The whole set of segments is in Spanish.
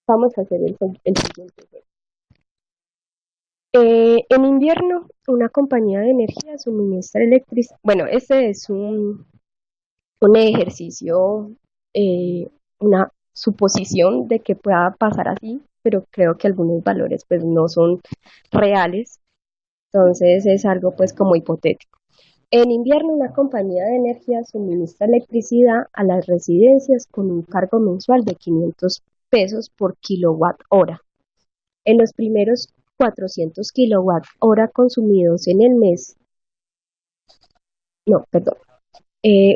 Vamos a hacer el siguiente juego. En invierno, una compañía de energía suministra electricidad. Bueno, este es un ejercicio, una suposición de que pueda pasar así, pero creo que algunos valores pues no son reales, entonces es algo pues como hipotético. En invierno, una compañía de energía suministra electricidad a las residencias con un cargo mensual de 500 pesos por kilowatt hora. En los primeros 400 kilowatt hora consumidos en el mes, no, perdón,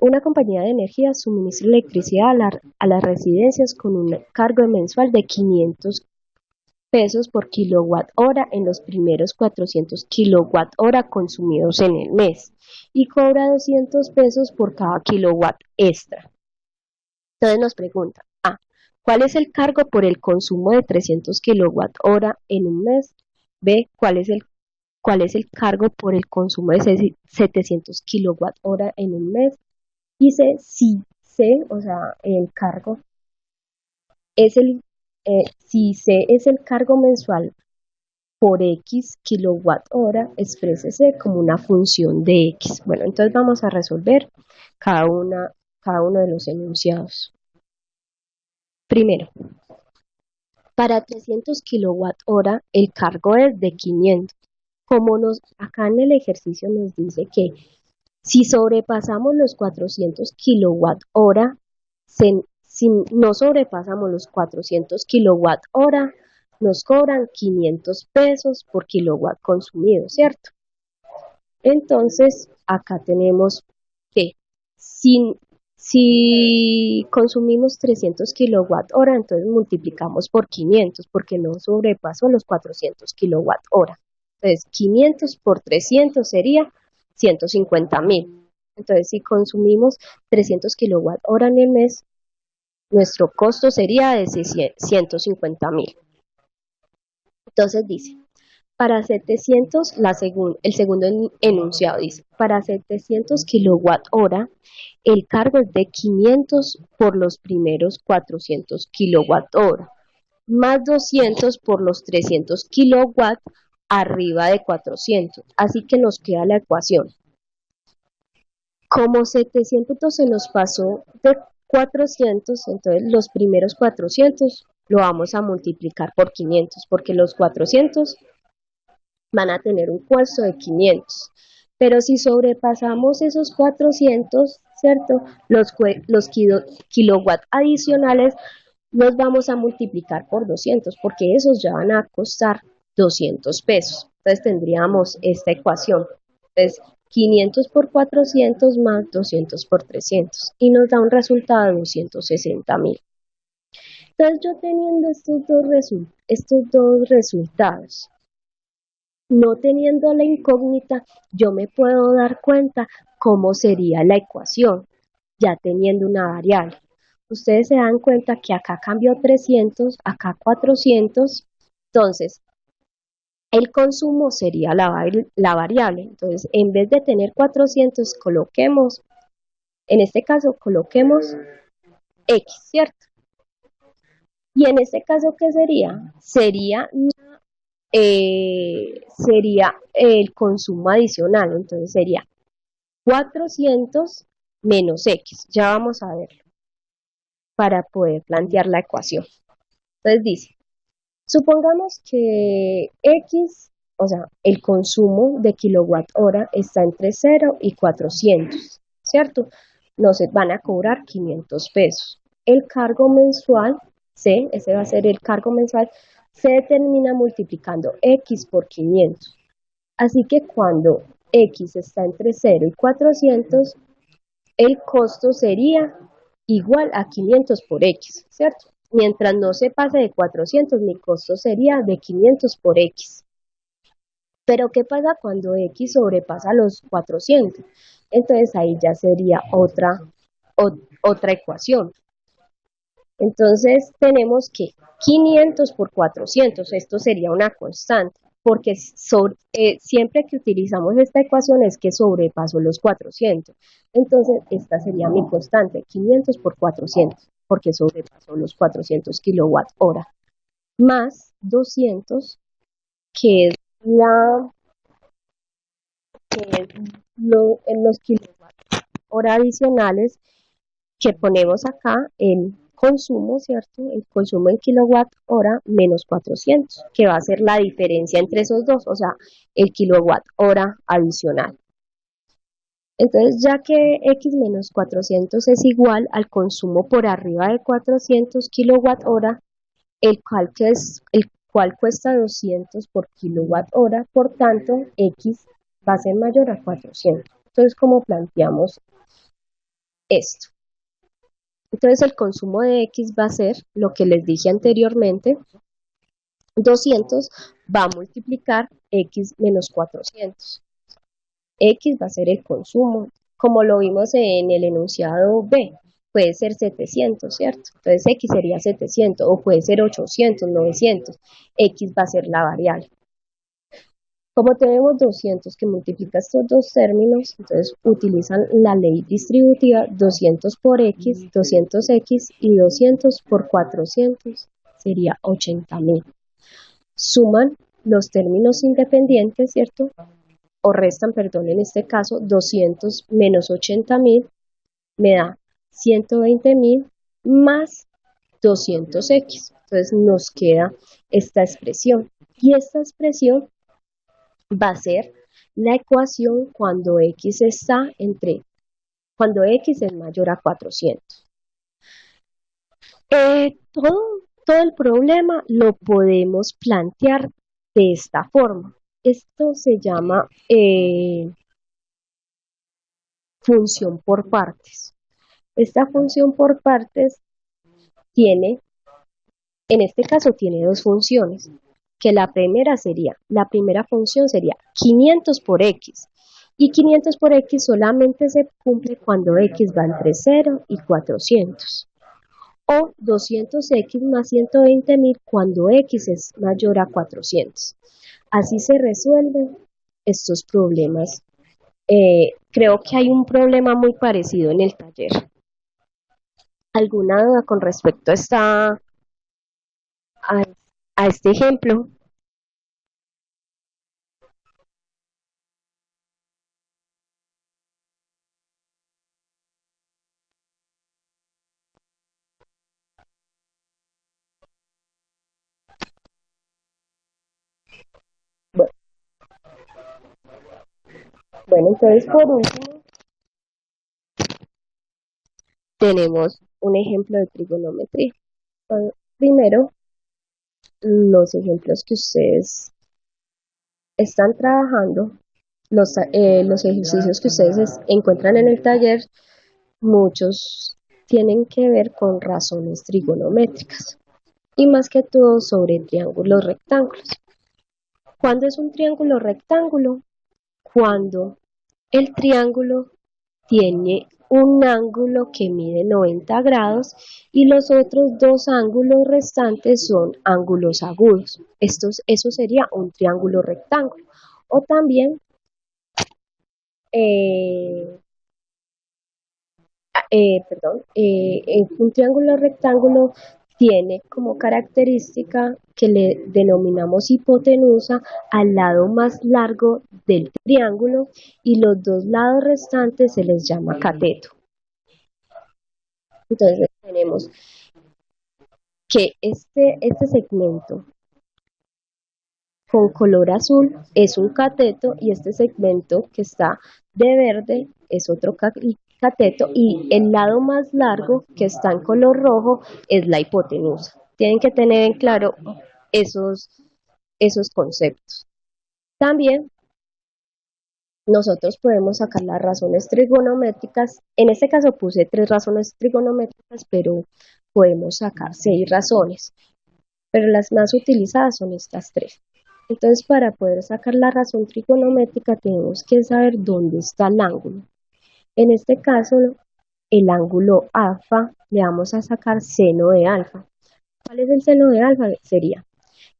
una compañía de energía suministra electricidad a las residencias con un cargo mensual de 500 pesos por kilowatt hora en los primeros 400 kilowatt hora consumidos en el mes y cobra 200 pesos por cada kilowatt extra. Entonces nos pregunta, A, ¿cuál es el cargo por el consumo de 300 kilowatt hora en un mes? B, ¿cuál es el cargo por el consumo de 700 kilowatt hora en un mes? Y C, o sea, el cargo es si C es el cargo mensual por X kilowatt hora, exprésese como una función de X. Bueno, entonces vamos a resolver cada, cada uno de los enunciados. Primero, para 300 kilowatt hora el cargo es de 500. Como acá en el ejercicio nos dice que si sobrepasamos los 400 kilowatt hora, si no sobrepasamos los 400 kilowatt hora, nos cobran 500 pesos por kilowatt consumido, ¿cierto? Entonces, acá tenemos que si consumimos 300 kilowatt hora, entonces multiplicamos por 500 porque no sobrepasó los 400 kilowatt hora. Entonces, 500 por 300 sería 150.000. Entonces, si consumimos 300 kilowatt hora en el mes, nuestro costo sería de 150.000. Entonces dice, para 700, el segundo enunciado dice, para 700 kilowatt hora, el cargo es de 500 por los primeros 400 kilowatt hora, más 200 por los 300 kilowatt arriba de 400. Así que nos queda la ecuación. Como 700 se nos pasó de 400, entonces los primeros 400 lo vamos a multiplicar por 500, porque los 400 van a tener un costo de 500. Pero si sobrepasamos esos 400, ¿cierto? Los kilowatt adicionales los vamos a multiplicar por 200, porque esos ya van a costar 200 pesos. Entonces tendríamos esta ecuación. Entonces, 500 por 400 más 200 por 300 y nos da un resultado de 260.000. Entonces yo teniendo estos dos resultados, no teniendo la incógnita, yo me puedo dar cuenta cómo sería la ecuación, ya teniendo una variable. Ustedes se dan cuenta que acá cambió 300, acá 400, entonces el consumo sería la variable. Entonces, en vez de tener 400, coloquemos, en este caso, coloquemos X, ¿cierto? Y en este caso, ¿qué sería? Sería el consumo adicional, entonces sería 400 menos X, ya vamos a verlo, para poder plantear la ecuación. Entonces dice, supongamos que X, o sea, el consumo de kilowatt hora está entre 0 y 400, ¿cierto? Nos van a cobrar 500 pesos. El cargo mensual, C, ese va a ser el cargo mensual, se determina multiplicando X por 500. Así que cuando X está entre 0 y 400, el costo sería igual a 500 por X, ¿cierto? Mientras no se pase de 400, mi costo sería de 500 por X. Pero ¿qué pasa cuando X sobrepasa los 400? Entonces ahí ya sería otra ecuación. Entonces tenemos que 500 por 400, esto sería una constante, porque siempre que utilizamos esta ecuación es que sobrepasó los 400. Entonces esta sería mi constante, 500 por 400, porque sobrepasó los 400 kilowatt hora. más 200, que es la que es en los kilowatt hora adicionales que ponemos acá en consumo, ¿cierto? El consumo en kilowatt hora menos 400, que va a ser la diferencia entre esos dos, o sea, el kilowatt hora adicional. Entonces, ya que X menos 400 es igual al consumo por arriba de 400 kilowatt hora, el cual cuesta 200 por kilowatt hora, por tanto, X va a ser mayor a 400. Entonces, ¿cómo planteamos esto? Entonces, el consumo de X va a ser lo que les dije anteriormente, 200 va a multiplicar X menos 400. X va a ser el consumo, como lo vimos en el enunciado B, puede ser 700, ¿cierto? Entonces X sería 700, o puede ser 800, 900, X va a ser la variable. Como tenemos 200 que multiplica estos dos términos, entonces utilizan la ley distributiva 200 por X, 200X y 200 por 400, sería 80.000. Suman los términos independientes, ¿cierto? O restan, perdón, en este caso, 200 menos 80.000 me da 120.000 más 200X. Entonces nos queda esta expresión. Y esta expresión va a ser la ecuación cuando X cuando X es mayor a 400. Todo el problema lo podemos plantear de esta forma. Esto se llama función por partes. Esta función por partes tiene, en este caso tiene dos funciones, que la primera función sería 500 por X, y 500 por X solamente se cumple cuando X va entre 0 y 400, o 200X más 120.000 cuando X es mayor a 400. Así se resuelven estos problemas. Creo que hay un problema muy parecido en el taller. ¿Alguna duda con respecto a, a este ejemplo? Bueno, bueno, entonces por último tenemos un ejemplo de trigonometría. Primero, los ejemplos que ustedes están trabajando, los ejercicios que ustedes encuentran en el taller, muchos tienen que ver con razones trigonométricas y más que todo sobre triángulos rectángulos. ¿Cuándo es un triángulo rectángulo? Cuando el triángulo tiene un ángulo que mide 90 grados y los otros dos ángulos restantes son ángulos agudos. Eso sería un triángulo rectángulo. O también eh, un triángulo rectángulo tiene como característica que le denominamos hipotenusa al lado más largo del triángulo y los dos lados restantes se les llama cateto. Entonces tenemos que este segmento con color azul es un cateto y este segmento que está de verde es otro cateto y el lado más largo que está en color rojo es la hipotenusa. Tienen que tener en claro esos conceptos. También nosotros podemos sacar las razones trigonométricas. En este caso puse 3 razones trigonométricas, pero podemos sacar 6 razones. Pero las más utilizadas son estas 3. Entonces, para poder sacar la razón trigonométrica tenemos que saber dónde está el ángulo. En este caso, el ángulo alfa le vamos a sacar seno de alfa. ¿Cuál es el seno de alfa? Sería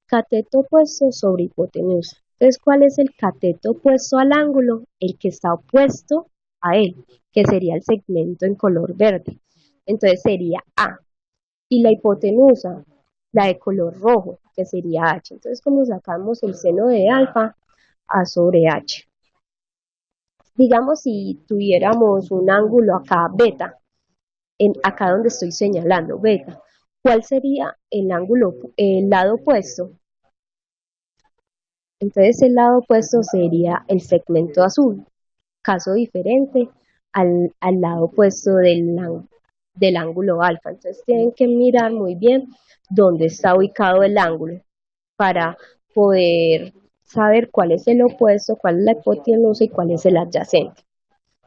cateto opuesto sobre hipotenusa. Entonces, ¿cuál es el cateto opuesto al ángulo? El que está opuesto a él, que sería el segmento en color verde. Entonces sería A. Y la hipotenusa, la de color rojo, que sería h. Entonces, como sacamos el seno de alfa, a sobre h. Digamos, si tuviéramos un ángulo acá, beta, acá donde estoy señalando, beta, ¿cuál sería el ángulo, el lado opuesto? Entonces, el lado opuesto sería el segmento azul, caso diferente al lado opuesto del ángulo alfa. Entonces, tienen que mirar muy bien dónde está ubicado el ángulo para poder saber cuál es el opuesto, cuál es la hipotenusa y cuál es el adyacente.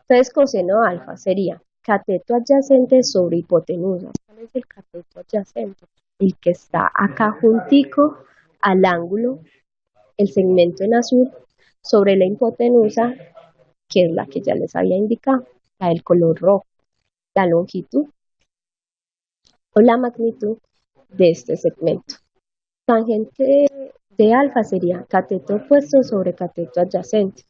Entonces, coseno alfa sería cateto adyacente sobre hipotenusa. ¿Cuál es el cateto adyacente? El que está acá juntico al ángulo, el segmento en azul, sobre la hipotenusa, que es la que ya les había indicado, la del color rojo, la longitud o la magnitud de este segmento. Tangente de alfa sería cateto opuesto sobre cateto adyacente.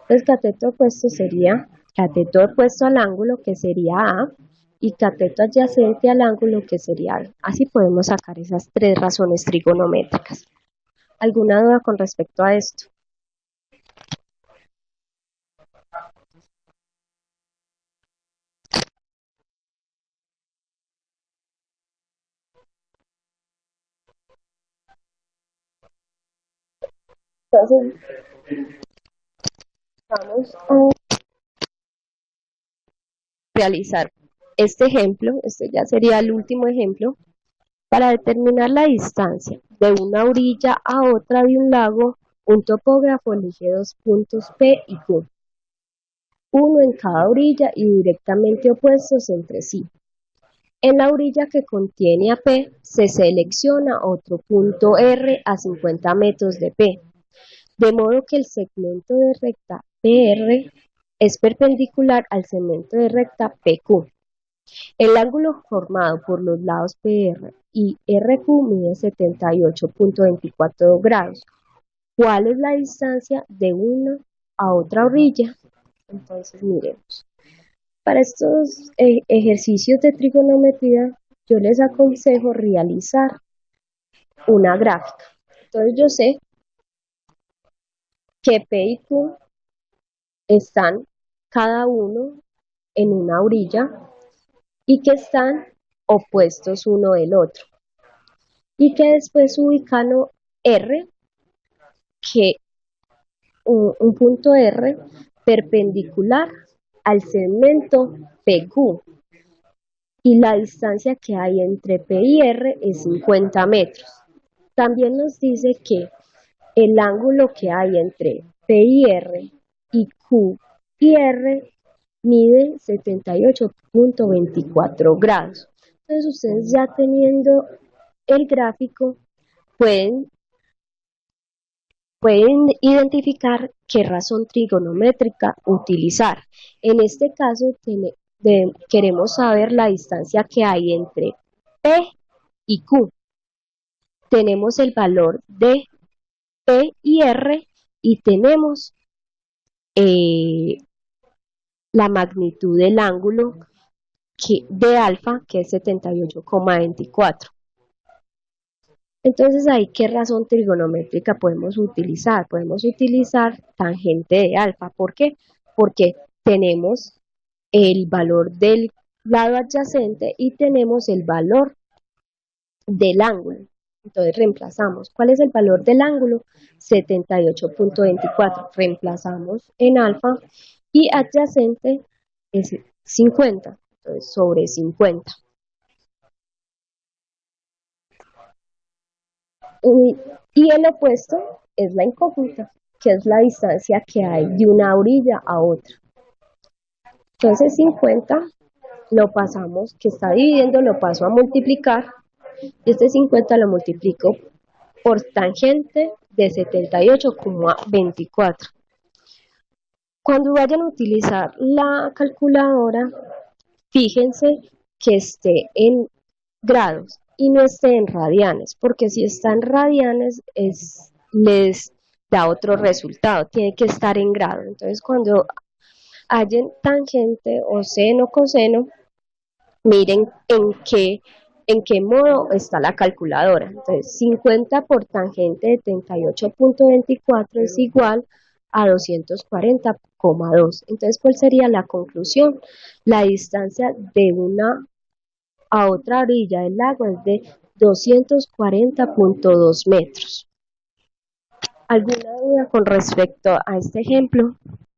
Entonces, cateto opuesto sería cateto opuesto al ángulo, que sería A, y cateto adyacente al ángulo, que sería B. Así podemos sacar esas tres razones trigonométricas. ¿Alguna duda con respecto a esto? Entonces, vamos a realizar este ejemplo, este ya sería el último ejemplo, para determinar la distancia de una orilla a otra de un lago. Un topógrafo elige dos puntos P y Q, uno en cada orilla y directamente opuestos entre sí. En la orilla que contiene a P se selecciona otro punto R a 50 metros de P, de modo que el segmento de recta PR es perpendicular al segmento de recta PQ. El ángulo formado por los lados PR y RQ mide 78.24 grados. ¿Cuál es la distancia de una a otra orilla? Entonces, miremos. Para estos ejercicios de trigonometría, yo les aconsejo realizar una gráfica. Entonces, yo sé que P y Q están cada uno en una orilla y que están opuestos uno del otro. Y que después ubican R, que un punto R perpendicular al segmento PQ, y la distancia que hay entre P y R es 50 metros. También nos dice que el ángulo que hay entre P y R y Q y R mide 78.24 grados. Entonces, ustedes ya teniendo el gráfico pueden identificar qué razón trigonométrica utilizar. En este caso, queremos saber la distancia que hay entre P y Q. Tenemos el valor de P y R y tenemos la magnitud del ángulo de alfa, que es 78,24. Entonces, ahí, ¿qué razón trigonométrica podemos utilizar? Podemos utilizar tangente de alfa. ¿Por qué? Porque tenemos el valor del lado adyacente y tenemos el valor del ángulo. Entonces, reemplazamos. ¿Cuál es el valor del ángulo? 78.24. Reemplazamos en alfa y adyacente es 50. Entonces, sobre 50. Y el opuesto es la incógnita, que es la distancia que hay de una orilla a otra. Entonces 50 lo pasamos, que está dividiendo, lo paso a multiplicar. Este 50 lo multiplico por tangente de 78,24. Cuando vayan a utilizar la calculadora, fíjense que esté en grados y no esté en radianes, porque si está en radianes les da otro resultado, tiene que estar en grado. Entonces, cuando hallen tangente o seno, coseno, miren en qué ¿En qué modo está la calculadora? Entonces, 50 por tangente de 38,24 es igual a 240,2. Entonces, ¿cuál sería la conclusión? La distancia de una a otra orilla del lago es de 240,2 metros. ¿Alguna duda con respecto a este ejemplo?